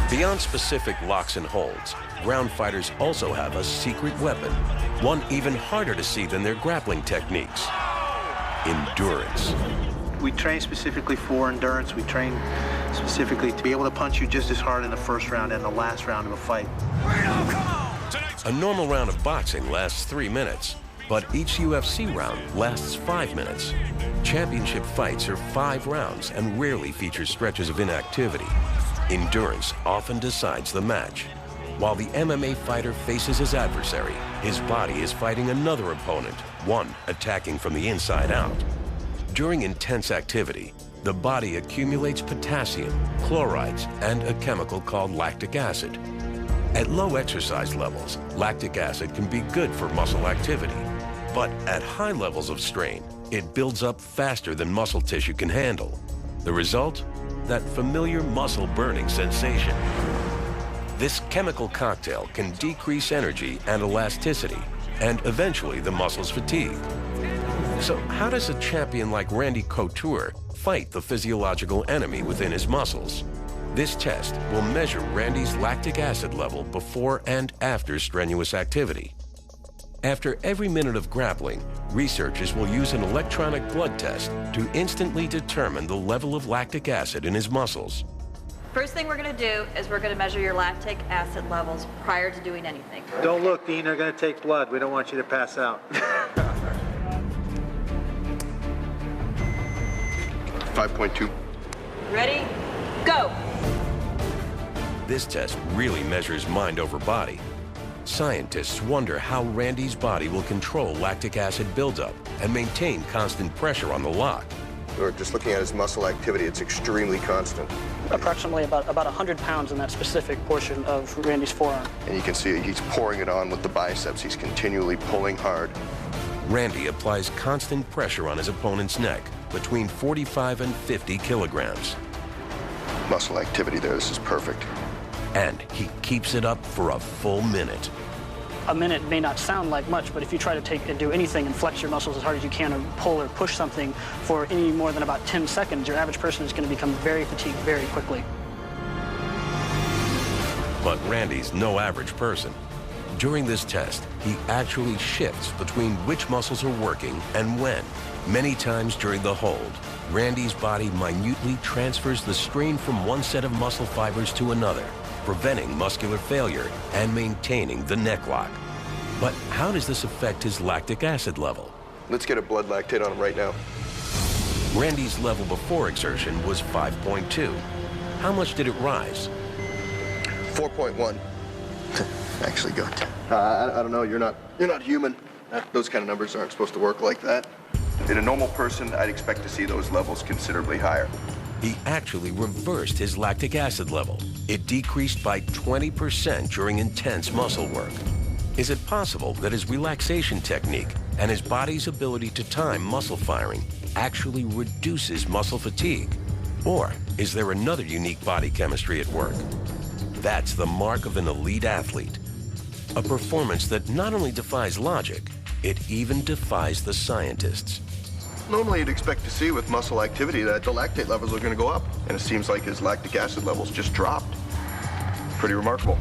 Beyond specific locks and holds, ground fighters also have a secret weapon, one even harder to see than their grappling techniques: endurance. We train specifically for endurance. We train specifically to be able to punch you just as hard in the first round and the last round of a fight. A normal round of boxing lasts 3 minutes, but each UFC round lasts 5 minutes. Championship fights are 5 rounds and rarely feature stretches of inactivity. Endurance often decides the match. While the MMA fighter faces his adversary, his body is fighting another opponent, one attacking from the inside out. During intense activity, the body accumulates potassium, chlorides, and a chemical called lactic acid. At low exercise levels, lactic acid can be good for muscle activity. But at high levels of strain, it builds up faster than muscle tissue can handle. The result? That familiar muscle burning sensation. This chemical cocktail can decrease energy and elasticity, and eventually the muscles fatigue. So how does a champion like Randy Couture fight the physiological enemy within his muscles? This test will measure Randy's lactic acid level before and after strenuous activity. After every minute of grappling, researchers will use an electronic blood test to instantly determine the level of lactic acid in his muscles. First thing we're going to do is we're going to measure your lactic acid levels prior to doing anything. Don't look, Dean. They're going to take blood. We don't want you to pass out. 5.2. Ready? Go! This test really measures mind over body. Scientists wonder how Randy's body will control lactic acid buildup and maintain constant pressure on the lock. Or just looking at his muscle activity, it's extremely constant. Approximately about 100 pounds in that specific portion of Randy's forearm. And you can see he's pouring it on with the biceps. He's continually pulling hard. Randy applies constant pressure on his opponent's neck, between 45 and 50 kilograms. Muscle activity there, this is perfect. And he keeps it up for a full minute. A minute may not sound like much, but if you try to do anything and flex your muscles as hard as you can or pull or push something for any more than about 10 seconds, your average person is going to become very fatigued very quickly. But Randy's no average person. During this test, he actually shifts between which muscles are working and when. Many times during the hold, Randy's body minutely transfers the strain from one set of muscle fibers to another, preventing muscular failure and maintaining the neck lock. But how does this affect his lactic acid level? Let's get a blood lactate on him right now. Randy's level before exertion was 5.2. How much did it rise? 4.1. Actually good. I don't know, you're not human. Those kind of numbers aren't supposed to work like that. In a normal person, I'd expect to see those levels considerably higher. He actually reversed his lactic acid level. It decreased by 20% during intense muscle work. Is it possible that his relaxation technique and his body's ability to time muscle firing actually reduces muscle fatigue? Or is there another unique body chemistry at work? That's the mark of an elite athlete. A performance that not only defies logic, it even defies the scientists. Normally you'd expect to see with muscle activity that the lactate levels are going to go up, and it seems like his lactic acid levels just dropped. Pretty remarkable.